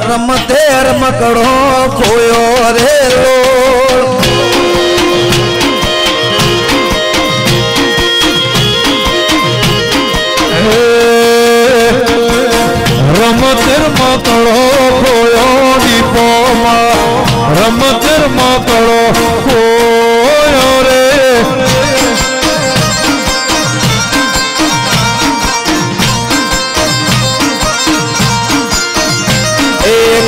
રમતે રમકડો ખોયો રે રમતે રમકડો ખોયો દીપોમાં રમતે રમકડો ખોયો રે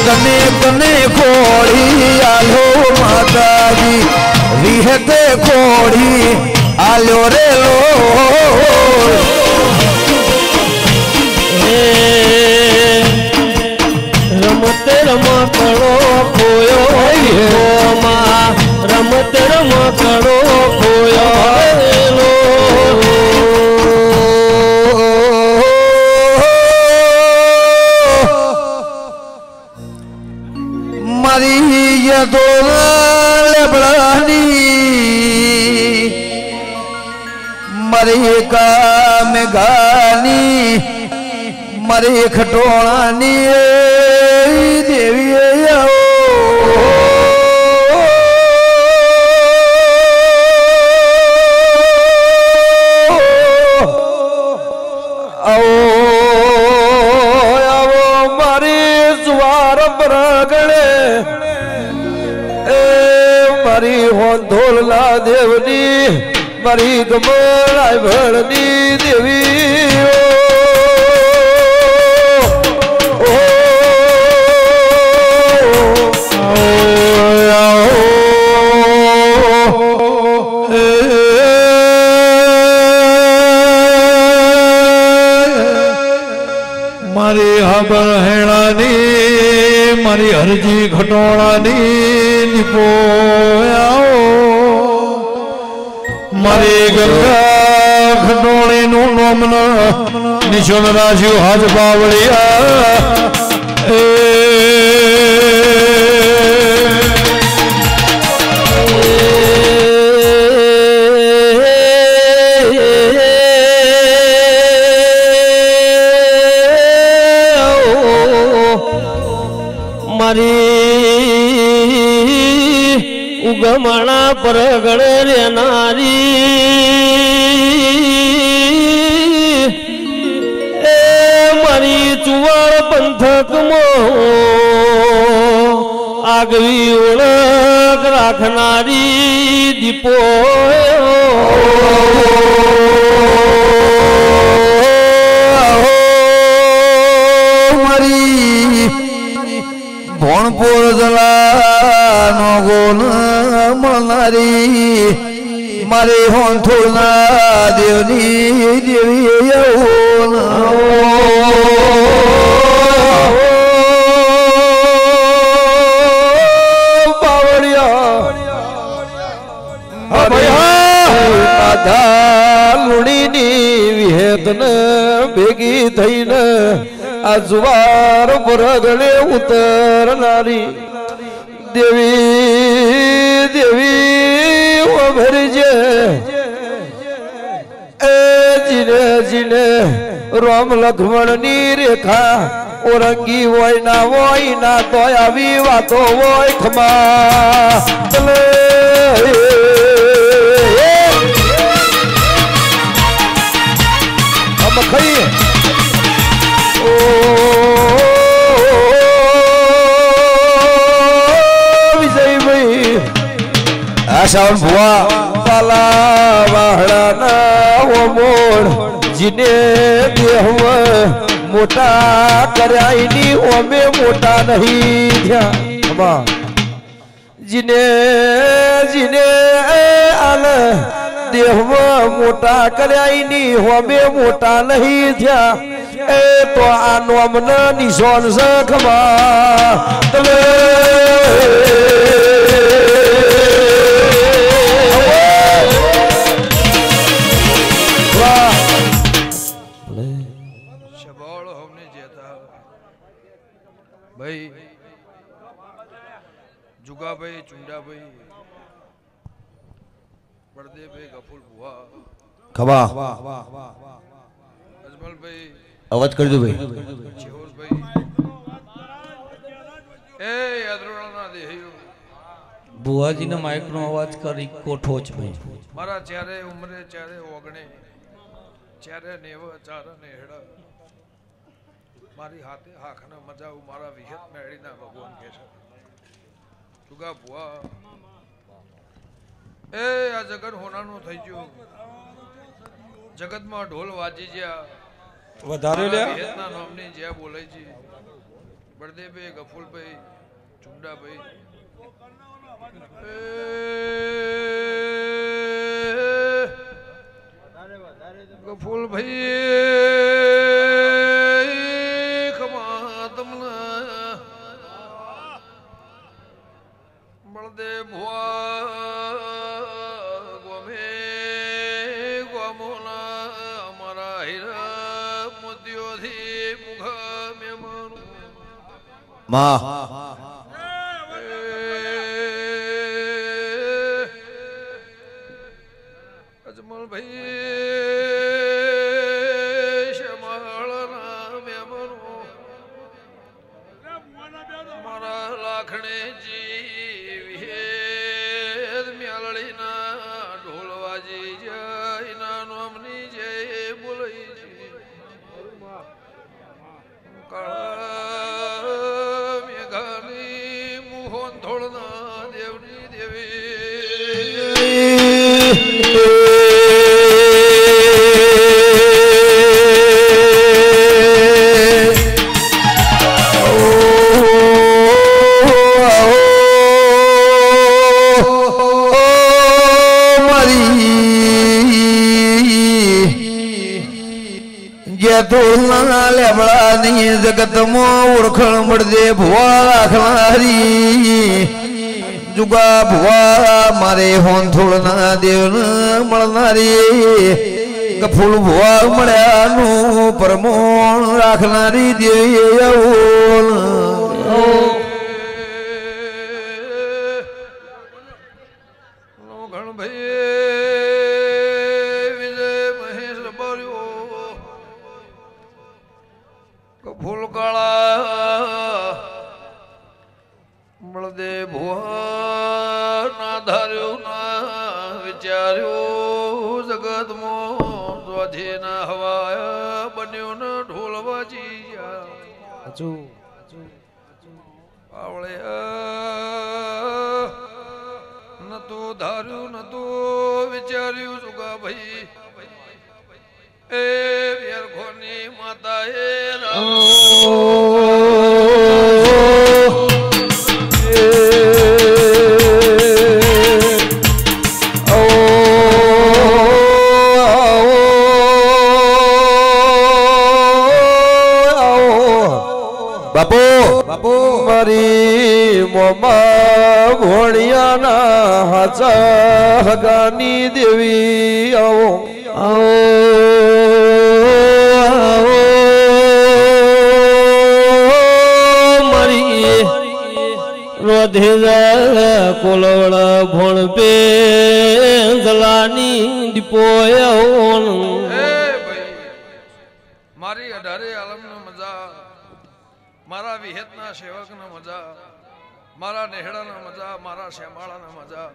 કને કને ખોડી આલો માતાજી વિહતે ખોડી આલ્યો રે લો રમતે રમકડો ખોયો માં રમતે રમકડો ખોયો લો મારી યદોલ લેબડાની મારી કામ ગાની મારી ખટોણાની દેવી આવો મારી જુવાર બરગડે મારી હોંધોલના દેવની મારી ગમરાય ભળની દેવી મારી હાબર હેણાની મારી હરજી ઘટોણાની નિપોયાઓ મારી ગંગા ઘટોણીનું નોમન નિશોન રાખ્યું હાથ બાવળિયા ઉગમણા પરગડે રે નારી એ મારી ચુવાળ પંથકમાં આગવી ઓળખ રાખનારી દીપો મારી ભોણપુર જલાનો ગોન મળનારી મારી હોંથોળના દેવની દેવી લુણીની વિહેતન ભેગી થઈને આ જુવાર બરગડે ઉતરનારી દેવી દેવી ભરજે એ જીને જીને રામ લક્ષ્મણની રેખા ઓરંગી હોય ના તો આવી વાતો હોય ખમા ચલે हम खाइए विजय भाई आशावन भुआ पाला वाहड़ा वो मोड़ जिने देह मोटा करायनी ओमे मोटा नहीं था जिने जिने आल देह मोटा करायनी ओमे मोटा नहीं था ए तो आनो अमना निशान से खमा तले भाई जुगा भाई चुंडा भाई पर्दे भाई गफूर बुआ खबा अजमल भाई आवाज कर दो भाई चेहोर भाई એ અદ્રોળના દેહયો બુઆજીનો માઇકનો અવાજ કરી કોઠો જ ભાઈ મારા ચારે ઉમરે ચારે ઓગણે ચારે નેવ ચાર ને હેડા મારી હાથે હાખને મજાવું મારા વિહત મેળીના ભગવાન કે છે ચુગા ભુવા એ આ જગત હોનાનું થઈ ગયું જગતમાં ઢોલ વાજી જ્યાં વધારે લે વિહતના નામની જ્યાં બોલાય છે બળદેવભાઈ ગફુલભાઈ ચુંડાભાઈ ગફુલભાઈ ખમા તમને બળદેવ ભુવા ગમે ગમોના અમારા હીરા મોતીઓથી મુખ મેમાનું માં અજમલ ભાઈ શમાળના મેમનો મારા લાખણે જીવ મ્યાલડીના ઢોલવાજી જયના નોમની જય બોલાઈ છે કાળા મેઘાની મોહન થોડના દેવની દેવી લેબડાની જગતમાં ઓળખણ મળજે ભુવા રાખનારી જુગા ભુવા મારે હોંથોળના દેવ મળનારી ગફુલ ભુવા મળ્યાનું પરમોણ રાખનારી દેવી બળદેવ ભુવા ના ધાર્યું ના વિચાર્યું જગતમાં સ્વાધી ના હવાયા બન્યું ને ઢોલ વાજી આવળે નતું ધાર્યું નતું વિચાર્યું સુગા ભાઈ એ વ્યર્ખોની માતા એ બાપુ બાપુ મારી મોમા ઘોડિયાના હાચા હગાની દેવી આવો આવો મારી રોધેજા કોલવડા ભણ પે જલાની દીપોયા મારી અઢારે આલમનો મજા મારા વિહેતના સેવકના મજા મારા નેહડાના મજા મારા શ્યામાળાના મજા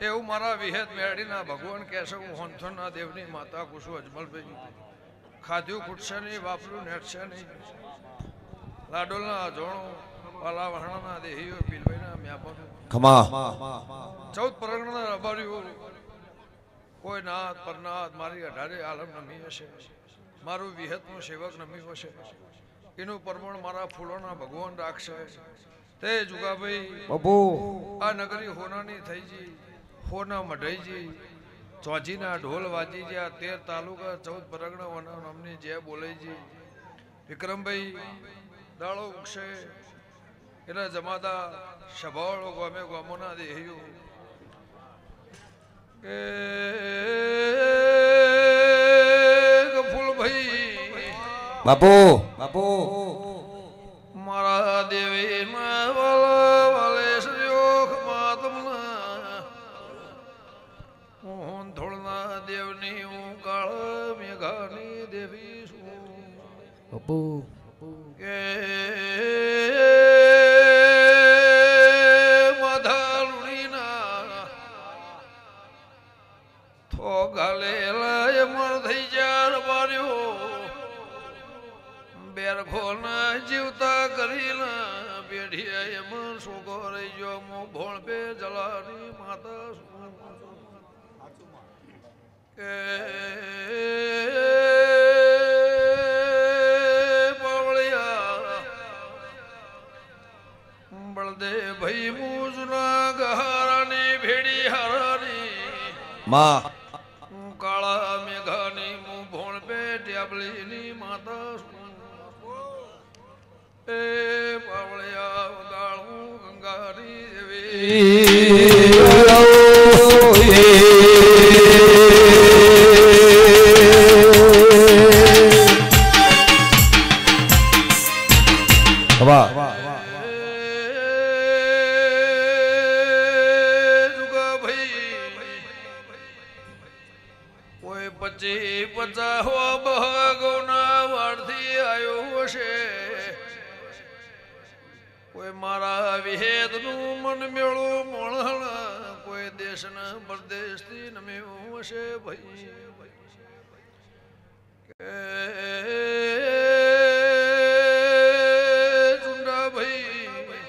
એવું મારા વિહેત મેળીના ભગવાન કહેશે હું હોંથોના દેવની માતા કુશું અજમલભાઈ ખાધ્યું ખૂટશે નહીં વાપર્યું નેટશે નહીં લાડોલના અજોણો વાલા વહાણાના દેહીઓ પીલભાઈના મ્યાપોનું ખમા 14 પરગણાના રબારીઓ કોઈ નાથ પરનાથ મારી અઢારે આલમ નમી હશે મારું વિહેતનું સેવક નમી હશે એનું પરમણ મારા ફૂલોના ભગવાન રાખશે તે જુગાભાઈ બાપુ આ નગરી હોનાની થઈ જી હોના મઢાઈજી ચોજીના ઢોલ વાજી જ્યાં 13 તાલુકા 14 પરગણા હોના નામની જે બોલાઈજી વિક્રમભાઈ દાળો ઉગશે એટલે જમાદા સભાવાળો ગમે ગમોના દેહીઓ કે ગફુલભાઈ બાપુ બાપુ મારા દેવી માં વાલે શ્રીયોખ માતમના હું ધોળના દેવની હું કાળ મેઘાની દેવી છું બાપુ કે ધરીના પેઢીએ એમાં સોગો રહી ગયો મો ભોળ પે જલાની માતા કે પાવળિયા બળદે ભાઈ મુજના ગહારાની ભેડી હારાની માં કાળા મેઘાની મુ ભોળ પે ટ્યાબલીની માતા એ પાવળિયા ગાળું ગંગારી વાહ કોઈ 50 બહગોના વાડથી આવ્યો છે કોઈ મારા વિહેદનું મન મેળું મોણલ કોઈ દેશના પરદેશથી નમ્યું હશે ભાઈ કે ચુંડા ભાઈ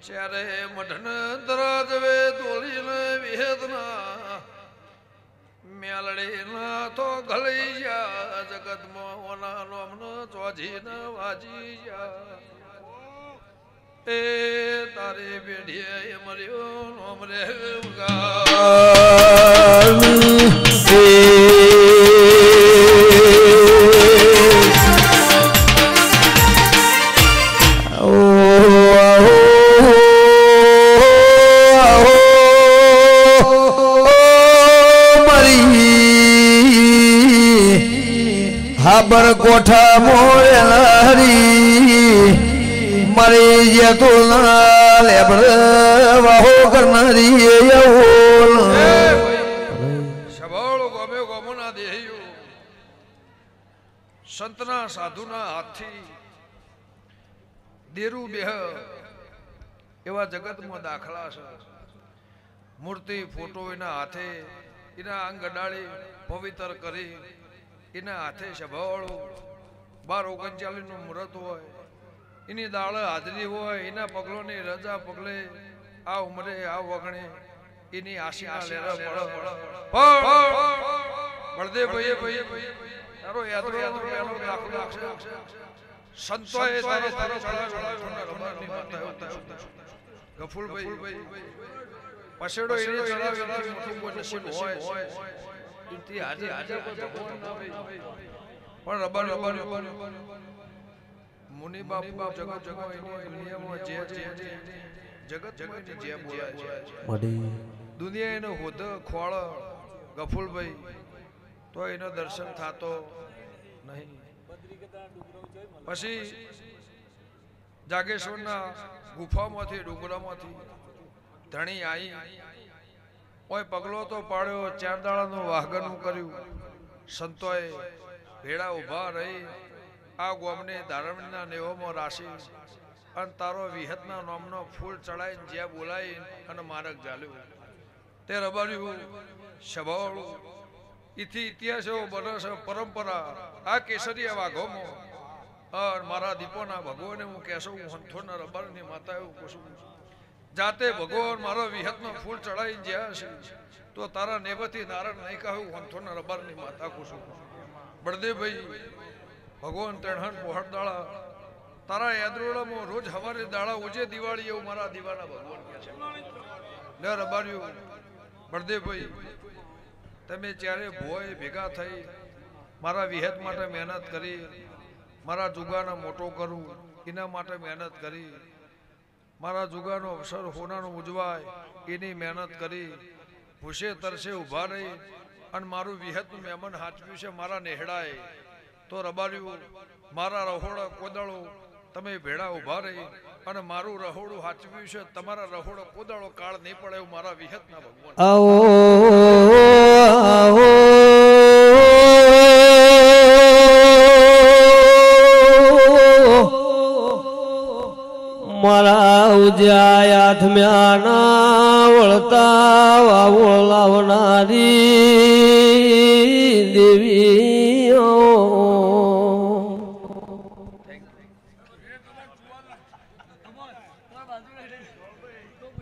ચારે મઢન દરાજવે તોલીને વિહેદના મેલડીના તો ગળી જા જગતમાં ઓના નોમનો ચોજીને વાજી જા એ તારી પેઢીએ મર્યો નોમ રે હાબર કોઠા મોળેલારી મરી જે તુલના લેબડ વાહો કરનારી સભાળો ગમે ગમોના દેહ્યો સંતના સાધુના હાથથી દેરું બેહ એવા જગતમાં દાખલા છે મૂર્તિ ફોટો એના હાથે એના અંગ અડાળી પવિત્ર કરી એના હાથે સભાવાળું 1239 નું મુહૂર્ત હોય એની દાળ હાજરી હોય એના પગલોની રજા પગલે આ ઉંમરે આ વગણે એની આશીના લેરા બળદે ભાઈ તારો યાદરો પેલો દાખલો સંતોએ તારો ગફુલભાઈ પછેડો એને ચડાવી મોટું કોઈ નસીબ હોય ઇતિ આજે ભગવાન ના પણ રબર મુનિ બાપુ જગત દુનિયામાં જે જગતમાં જે બોલાય છે દુનિયા એનો હોદ ખોળ ગફુલભાઈ તો એનો દર્શન થાતો નહીં પછી જાગેશ્વરના ગુફામાંથી ડુંગરામાંથી ધણી આવી ઓય પગલો તો પાડ્યો 4 દાડાનું વાહગનું કર્યું સંતોએ ભેડા ઊભા રહી આ ગોમને ધારણના નેવોમાં રાશી અને તારો વિહતના નામનો ફૂલ ચડાઈને જ્યાં બોલાઈ અને મારક જાલ્યું તે રબાર્યું સભાવાળું ઇથી ઇતિહાસ એવો બને છે પરંપરા આ કેસરીયા વાઘોમાં અને મારા દીપોના ભગવાને હું કહેશું હંથોના રબારની માતા એવું કશું જાતે ભગવાન મારો વિહતનો ફૂલ ચડાઈ જ્યાં છે તો તારા નેવથી નારાયણ નહીં કહ્યું હંથોના રબારની માતા કુશું બળદેવભાઈ ભગવાન તેણહન પોહડ દાડા તારા યાદરોડામાં રોજ હવારે દાડા ઉજે દિવાળી એવું મારા દીવાના ભગવાન કહે છે લે રબાર્યું બળદેવભાઈ તમે ત્યારે ભોય ભેગા થઈ મારા વિહત માટે મહેનત કરી મારા જુગાને મોટો કરું એના માટે મહેનત કરી મારા જુગાનો અવસર હોનાનો ઉજવાય એની મહેનત કરી ભૂસે તરસે ઊભા રહી અને મારું વિહતનું મહેમાન હાચવ્યું છે મારા નેહડાએ તો રબાર્યું મારા રહોડા કોદાળો તમે ભેડા ઊભા રહી અને મારું રહોડું હાચવ્યું છે તમારા રહોડો કોદાળો કાળ નહીં પડે એવું મારા વિહતના ભગવાન મારા ઉજ્યા આઠમ્યાના વળતા વાવળાવનારી દેવી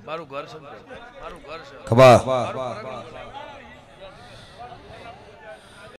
મારું ઘર છે, મારું ઘર છે, ખબા મારું ઘર છે.